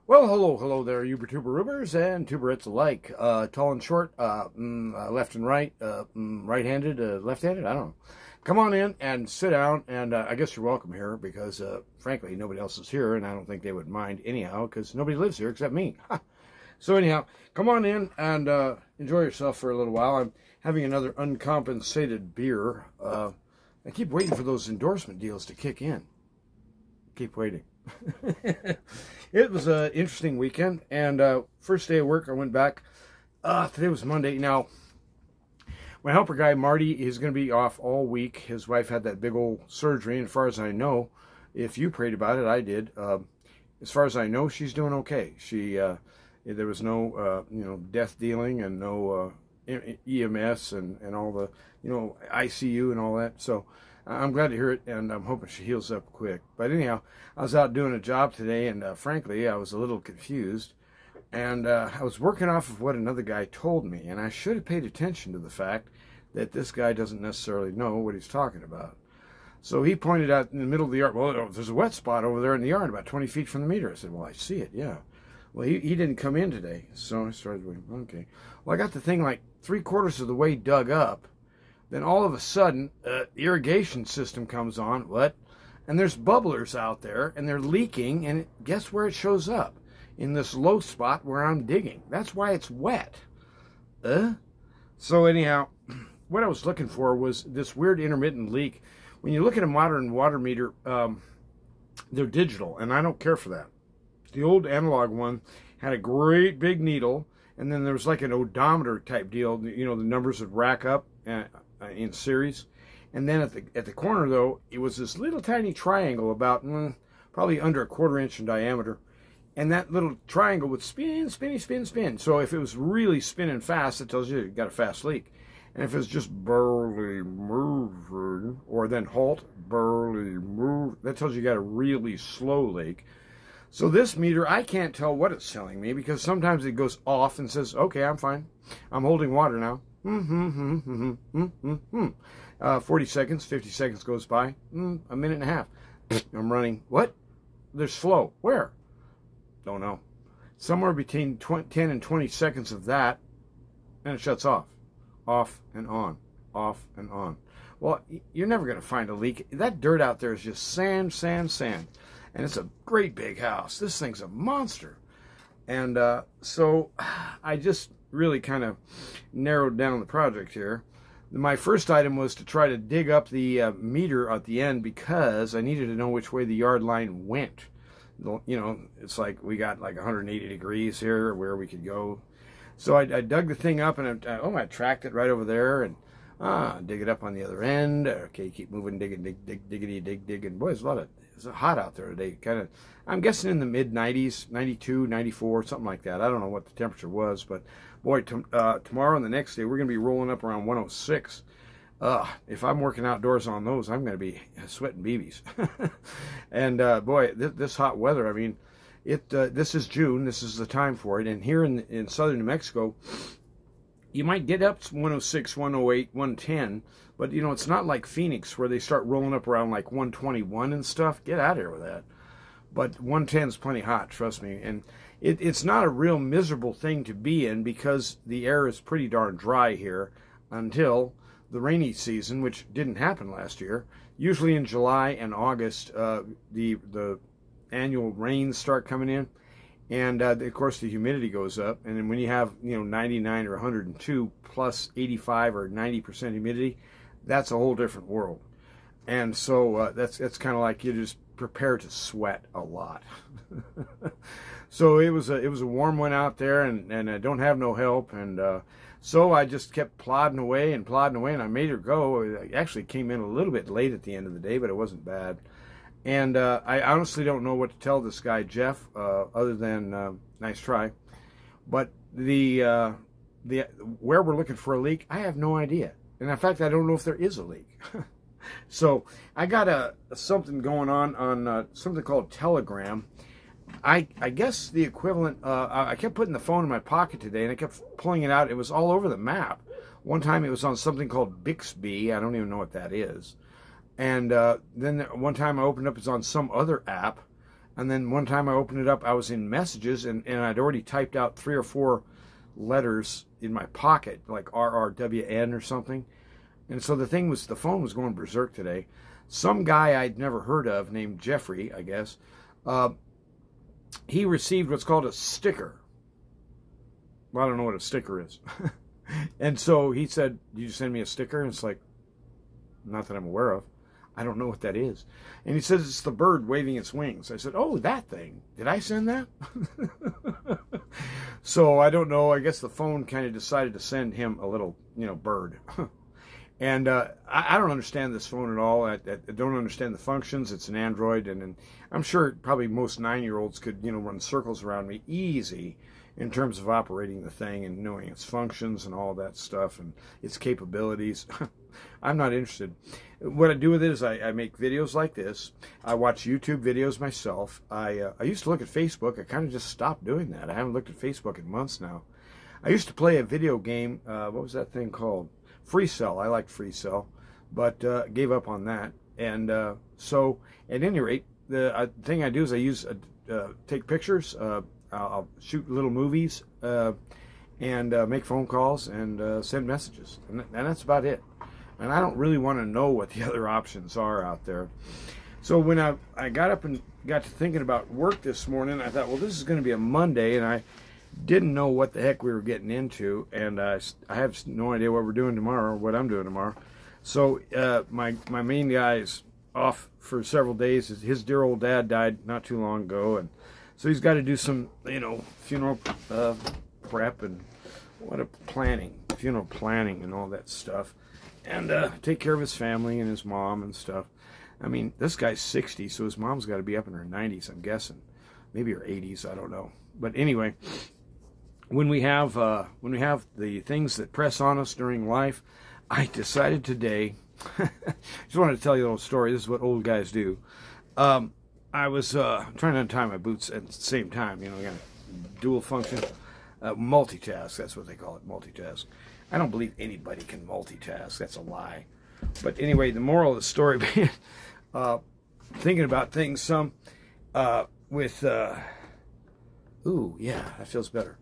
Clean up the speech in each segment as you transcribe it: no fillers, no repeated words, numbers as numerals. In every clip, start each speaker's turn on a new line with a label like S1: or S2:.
S1: Well, hello there, Uber-Tuber-Ubers and Tuberettes alike. Tall and short, left and right, right-handed, left-handed, I don't know. Come on in and sit down, and I guess you're welcome here because, frankly, nobody else is here, and I don't think they would mind anyhow because nobody lives here except me. So anyhow, come on in and enjoy yourself for a little while. I'm having another uncompensated beer. I keep waiting for those endorsement deals to kick in. Keep waiting. It was an interesting weekend, and first day of work I went back. Today was Monday. Now my helper guy Marty is going to be off all week. His wife had that big old surgery, and as far as I know, if you prayed about it, I did. As far as I know, she's doing okay. There was no death dealing and no EMS and all the ICU and all that. So I'm glad to hear it, and I'm hoping she heals up quick. But anyhow, I was out doing a job today, and frankly, I was a little confused. And I was working off of what another guy told me, and I should have paid attention to the fact that this guy doesn't necessarily know what he's talking about. So he pointed out in the middle of the yard, well, there's a wet spot over there in the yard about 20 feet from the meter. I said, well, I see it, yeah. Well, he didn't come in today, so I started going, okay. Well, I got the thing like 3/4 of the way dug up. Then all of a sudden, the irrigation system comes on. What? And there's bubblers out there, and they're leaking, and guess where it shows up? In this low spot where I'm digging. That's why it's wet. So anyhow, what I was looking for was this weird intermittent leak. When you look at a modern water meter, they're digital, and I don't care for that. The old analog one had a great big needle, and then there was like an odometer type deal. The numbers would rack up in series. And then at the corner, though, it was this little tiny triangle about probably under 1/4 inch in diameter. And that little triangle would spin, spin. So if it was really spinning fast, it tells you got a fast leak. And if it's just barely moving, or then halt, barely move, that tells you got a really slow leak. So this meter, I can't tell what it's telling me because sometimes it goes off and says, okay, I'm fine. I'm holding water now. 40 seconds, 50 seconds goes by. A minute and a half. I'm running. What? There's flow. Where? Don't know. Somewhere between 10 and 20 seconds of that, and it shuts off. Off and on. Off and on. Well, you're never going to find a leak. That dirt out there is just sand, sand, sand. And it's a great big house. This thing's a monster. And so I just really kind of narrowed down the project here. My first item was to try to dig up the meter at the end because I needed to know which way the yard line went. It's like we got like 180 degrees here where we could go. So I dug the thing up, and I tracked it right over there, and dig it up on the other end. Okay, keep moving, digging, dig. And boy, it's hot out there today. I'm guessing in the mid 90s, 92, 94, something like that. I don't know what the temperature was, but boy, tomorrow and the next day, we're going to be rolling up around 106. If I'm working outdoors on those, I'm going to be sweating BBs. And boy, this hot weather, I mean, this is June. This is the time for it. And here in southern New Mexico, you might get up to 106, 108, 110, but it's not like Phoenix where they start rolling up around like 121 and stuff. Get out of here with that. But 110 is plenty hot, trust me. And it's not a real miserable thing to be in because the air is pretty darn dry here until the rainy season, which didn't happen last year. Usually in July and August, the annual rains start coming in, and of course the humidity goes up. And then when you have 99 or 102 plus 85 or 90% humidity, that's a whole different world. And so that's kind of like you just prepare to sweat a lot. So it was a warm one out there, and I don't have no help, and so I just kept plodding away, and I made her go. I actually came in a little bit late at the end of the day, but it wasn't bad. And I honestly don't know what to tell this guy Jeff, other than nice try. But where we're looking for a leak, I have no idea. And in fact, I don't know if there is a leak. So I got something going on something called Telegram. I guess the equivalent, I kept putting the phone in my pocket today, and I kept pulling it out. It was all over the map. One time it was on something called Bixby. I don't even know what that is. And then one time I opened up, it's on some other app. And then one time I opened it up, I was in messages, and I'd already typed out 3 or 4 letters in my pocket, like RRWN or something. And so the phone was going berserk today. Some guy I'd never heard of named Jeffrey, I guess, he received what's called a sticker. Well, I don't know what a sticker is. And so he said, "Did you send me a sticker?" And it's like, not that I'm aware of. I don't know what that is. And he says it's the bird waving its wings. I said, "Oh, that thing. Did I send that?" So I don't know. I guess the phone kind of decided to send him a little, bird. And I don't understand this phone at all. I don't understand the functions. It's an Android, and I'm sure probably most 9-year-olds could, run circles around me easy in terms of operating the thing and knowing its functions and all that stuff and its capabilities. I'm not interested. What I do with it is I make videos like this. I watch YouTube videos myself. I used to look at Facebook. I kind of just stopped doing that. I haven't looked at Facebook in months now. I used to play a video game. What was that thing called? Free Cell. I liked Free Cell, but gave up on that. And so, at any rate, the thing I do is I take pictures. I'll shoot little movies and make phone calls and send messages, and that's about it. And I don't really want to know what the other options are out there. So when I got up and got to thinking about work this morning, I thought, well, this is going to be a Monday, and I didn't know what the heck we were getting into, and I have no idea what we're doing tomorrow or what I'm doing tomorrow. So my main guy is off for several days. His dear old dad died not too long ago, and so he's got to do some, funeral prep and funeral planning and all that stuff, and take care of his family and his mom and stuff. I mean, this guy's 60, so his mom's got to be up in her 90s, I'm guessing, maybe her 80s, I don't know. But anyway, when we have the things that press on us during life, I decided today. Just wanted to tell you a little story. This is what old guys do. I was trying to untie my boots at the same time. Kind of dual function, multitask. That's what they call it, multitask. I don't believe anybody can multitask. That's a lie. But anyway, the moral of the story being, thinking about things some with. Ooh, yeah, that feels better.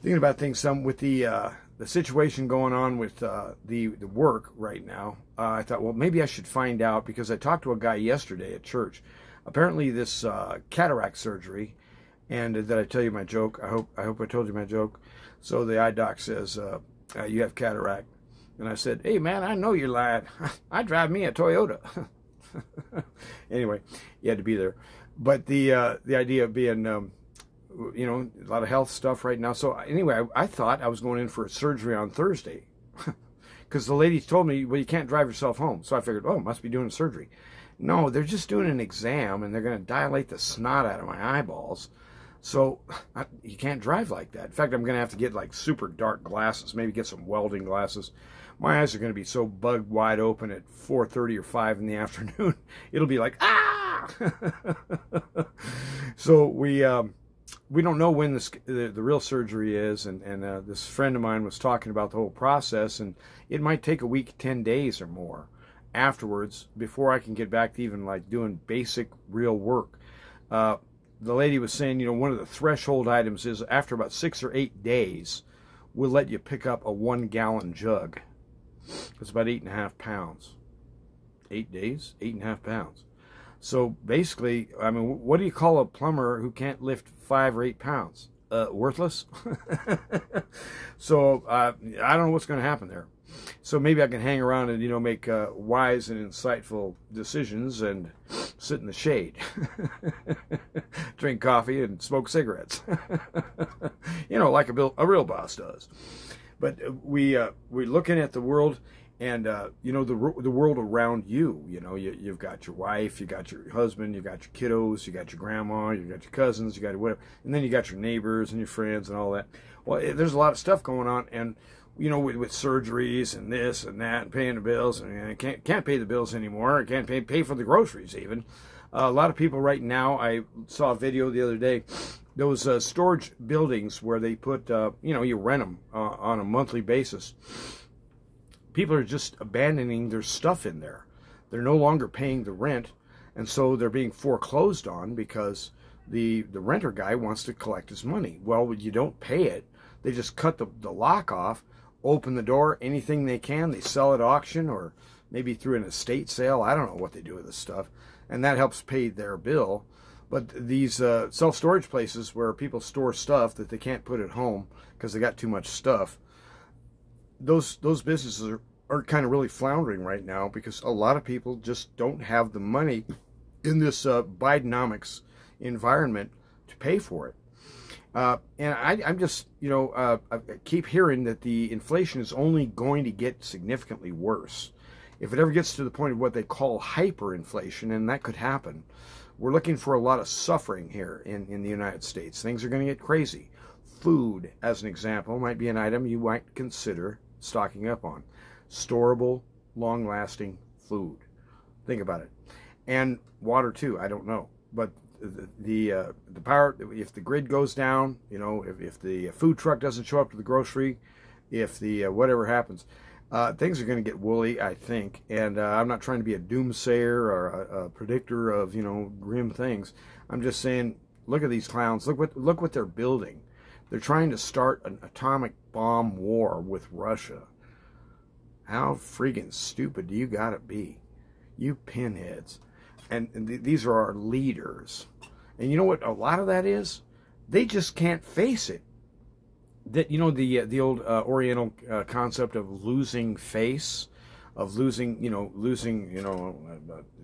S1: Thinking about things some with the situation going on with the work right now. I thought, well, maybe I should find out, because I talked to a guy yesterday at church. Apparently, this cataract surgery, and did I tell you my joke? I hope I told you my joke. So the eye doc says, "You have cataract," and I said, "Hey man, I know you're lying. I drive me a Toyota." Anyway, you had to be there. But the idea being, a lot of health stuff right now. So anyway, I thought I was going in for a surgery on Thursday, because the lady told me, well, you can't drive yourself home. So I figured, oh, must be doing surgery. No, they're just doing an exam, and they're going to dilate the snot out of my eyeballs. So you can't drive like that. In fact, I'm going to have to get like super dark glasses, maybe get some welding glasses. My eyes are going to be so bugged wide open at 4:30 or 5 in the afternoon. It'll be like, ah! So we don't know when the real surgery is, and this friend of mine was talking about the whole process, and it might take a week, 10 days or more afterwards before I can get back to even like doing basic real work. The lady was saying, one of the threshold items is after about 6 or 8 days, we'll let you pick up a 1-gallon jug. It's about 8.5 pounds. 8 days, 8.5 pounds. So basically, I mean, what do you call a plumber who can't lift 5 or 8 pounds? Worthless? So I don't know what's going to happen there. So maybe I can hang around and, make wise and insightful decisions and sit in the shade. Drink coffee and smoke cigarettes. Like a real boss does. But we're looking at the world, and the world around you. You've got your wife, you got your husband, you got your kiddos, you got your grandma, you got your cousins, you got whatever, and then you got your neighbors and your friends and all that. Well, there's a lot of stuff going on, and with surgeries and this and that, and paying the bills, and I can't pay the bills anymore. I can't pay for the groceries even. A lot of people right now. I saw a video the other day. Those storage buildings where they put, you rent them on a monthly basis. People are just abandoning their stuff in there. They're no longer paying the rent, and so they're being foreclosed on because the renter guy wants to collect his money. Well, you don't pay it. They just cut the lock off, open the door, anything they can. They sell at auction or maybe through an estate sale. I don't know what they do with this stuff. And that helps pay their bill. But these self-storage places where people store stuff that they can't put at home because they got too much stuff, those businesses are kind of really floundering right now because a lot of people just don't have the money in this Bidenomics environment to pay for it. And I'm just, I keep hearing that the inflation is only going to get significantly worse. If it ever gets to the point of what they call hyperinflation, and that could happen, we're looking for a lot of suffering here in the United States. Things are going to get crazy. Food, as an example, might be an item you might consider stocking up on. Storable, long-lasting food. Think about it. And water, too. I don't know. But the power, if the grid goes down, if the food truck doesn't show up to the grocery, if the whatever happens, things are going to get woolly, I think. And I'm not trying to be a doomsayer or a predictor of, grim things. I'm just saying, look at these clowns. Look what they're building. They're trying to start an atomic bomb war with Russia. How freaking stupid do you got to be? You pinheads. And these are our leaders. And you know what a lot of that is? They just can't face it. That, the old Oriental concept of losing face, of losing,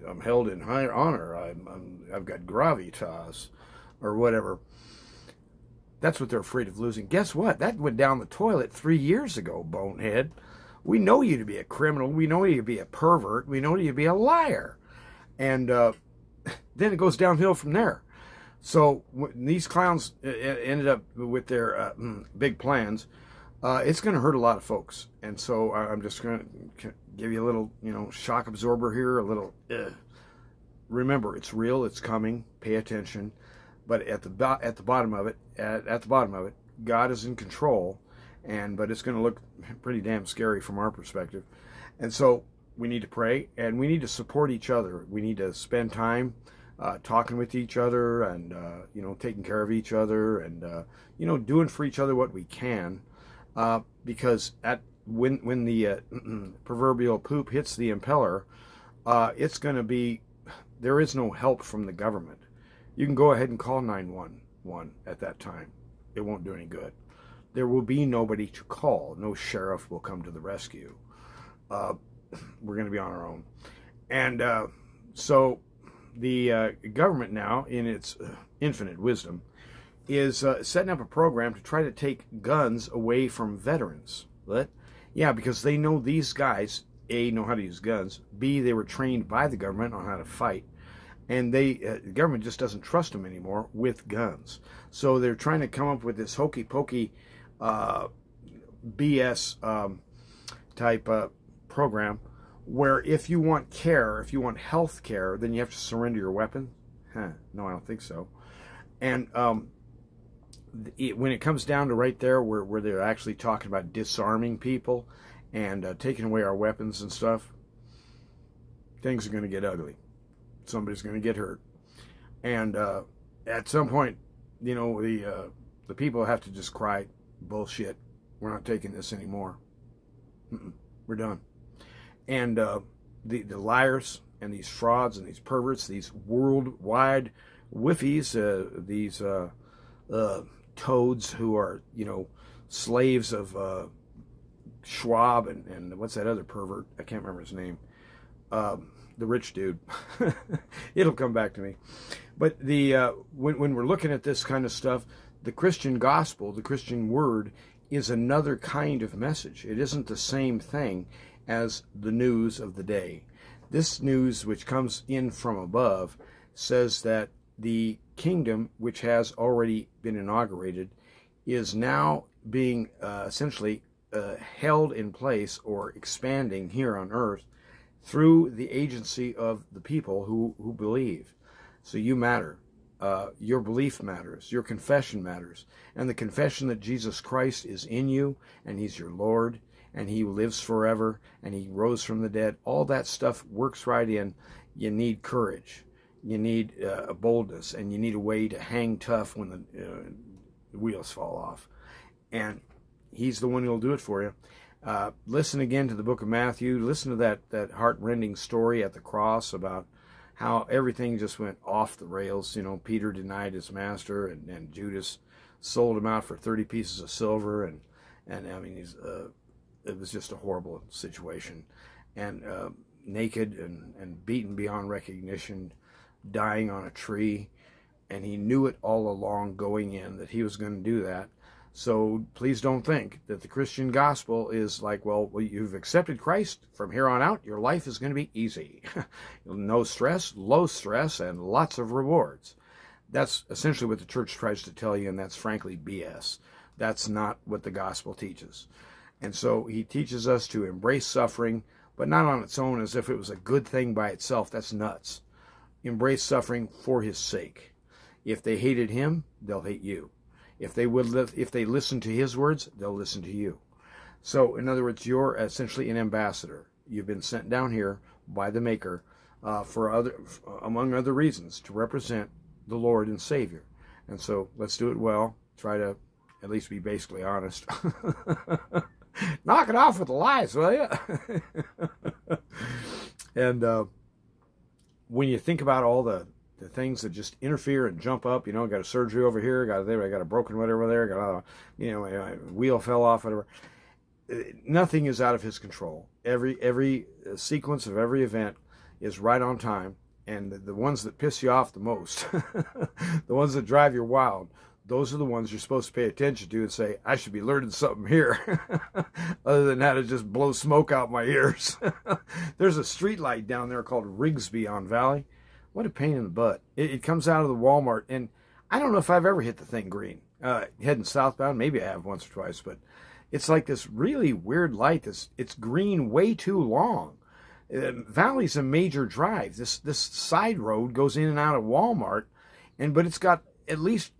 S1: I'm held in high honor. I've got gravitas, or whatever. That's what they're afraid of losing. Guess what? That went down the toilet 3 years ago, bonehead. We know you to be a criminal. We know you to be a pervert. We know you to be a liar. And then it goes downhill from there. So when these clowns ended up with their big plans, it's going to hurt a lot of folks. And so I'm just going to give you a little, shock absorber here, a little. Remember, it's real. It's coming. Pay attention. But at the bottom of it, God is in control. But it's going to look pretty damn scary from our perspective. And so we need to pray, and we need to support each other. We need to spend time talking with each other, and taking care of each other, and doing for each other what we can, because when the proverbial poop hits the impeller, it's going to be, there is no help from the government. You can go ahead and call 911 at that time. It won't do any good. There will be nobody to call. No sheriff will come to the rescue. We're going to be on our own. And so the government now, in its infinite wisdom, is setting up a program to try to take guns away from veterans. What? Yeah, because they know these guys, A, know how to use guns, B, they were trained by the government on how to fight, and the government just doesn't trust them anymore with guns. So they're trying to come up with this hokey-pokey BS type program where if you want care, if you want health care, then you have to surrender your weapon. No, I don't think so. And when it comes down to right there where they're actually talking about disarming people and taking away our weapons and stuff, things are going to get ugly. Somebody's going to get hurt. And at some point, the people have to just cry, bullshit, we're not taking this anymore. We're done. And the liars and these frauds and these perverts, these worldwide whiffies, these toads who are, slaves of Schwab and what's that other pervert? I can't remember his name. The rich dude. It'll come back to me. But when we're looking at this kind of stuff, the Christian gospel, the Christian word, is another kind of message. It isn't the same thing as the news of the day. This news, which comes in from above, says that the kingdom, which has already been inaugurated, is now being essentially held in place or expanding here on earth through the agency of the people who believe. So you matter. Your belief matters. Your confession matters. And the confession that Jesus Christ is in you, and He's your Lord, and He lives forever, and He rose from the dead, all that stuff works right in. You need courage. You need a boldness, and you need a way to hang tough when the wheels fall off. And he's the one who'll do it for you. Listen again to the book of Matthew. Listen to that heart-rending story at the cross about how everything just went off the rails. You know, Peter denied his master, and Judas sold him out for 30 pieces of silver. And I mean, it was just a horrible situation. And naked and beaten beyond recognition, dying on a tree. And he knew it all along going in that he was going to do that. So please don't think that the Christian gospel is like, well, you've accepted Christ. From here on out, your life is going to be easy. No stress, low stress, and lots of rewards. That's essentially what the church tries to tell you, and that's frankly BS. That's not what the gospel teaches. And so he teaches us to embrace suffering, but not on its own as if it was a good thing by itself. That's nuts. Embrace suffering for his sake. If they hated him, they'll hate you. If they listen to his words, they'll listen to you. So, in other words, you're essentially an ambassador. You've been sent down here by the Maker among other reasons, to represent the Lord and Savior. And so, let's do it well. Try to at least be basically honest. Knock it off with the lies, will you? And when you think about all the things that just interfere and jump up, you know, got a surgery over here, got a broken whatever there, got a wheel fell off, whatever. Nothing is out of his control. Every sequence of every event is right on time, and the ones that piss you off the most, the ones that drive you wild, those are the ones you're supposed to pay attention to and say, I should be learning something here. Other than that, it just blows smoke out my ears. There's a street light down there called Rigsby on Valley. What a pain in the butt. It comes out of the Walmart, and I don't know if I've ever hit the thing green. Heading southbound, maybe I have once or twice, but it's like this really weird light. It's green way too long. Valley's a major drive. This side road goes in and out of Walmart, but it's got at least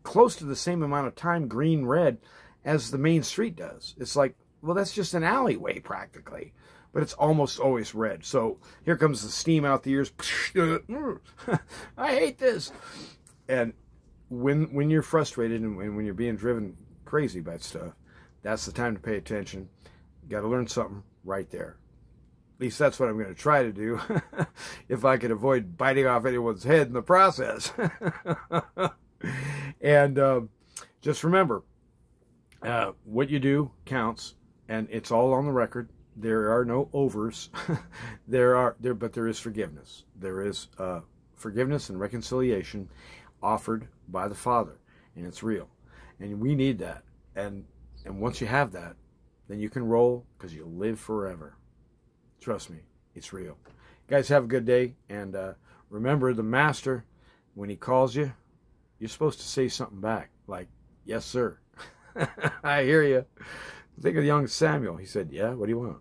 S1: close to the same amount of time green-red as the main street does. It's like, well, that's just an alleyway practically. But it's almost always red. So here comes the steam out the ears. I hate this. And when you're frustrated and when you're being driven crazy by stuff, that's the time to pay attention. You got to learn something right there. At least that's what I'm going to try to do, if I could avoid biting off anyone's head in the process. And just remember, what you do counts, and it's all on the record. There are no overs. But there is forgiveness. There is forgiveness and reconciliation offered by the Father, and it's real. And we need that. And once you have that, then you can roll, because you'll live forever. Trust me, it's real. You guys have a good day, and remember, the Master, when he calls you, you're supposed to say something back, like, yes, sir. I hear you. Think of young Samuel. He said, yeah, what do you want?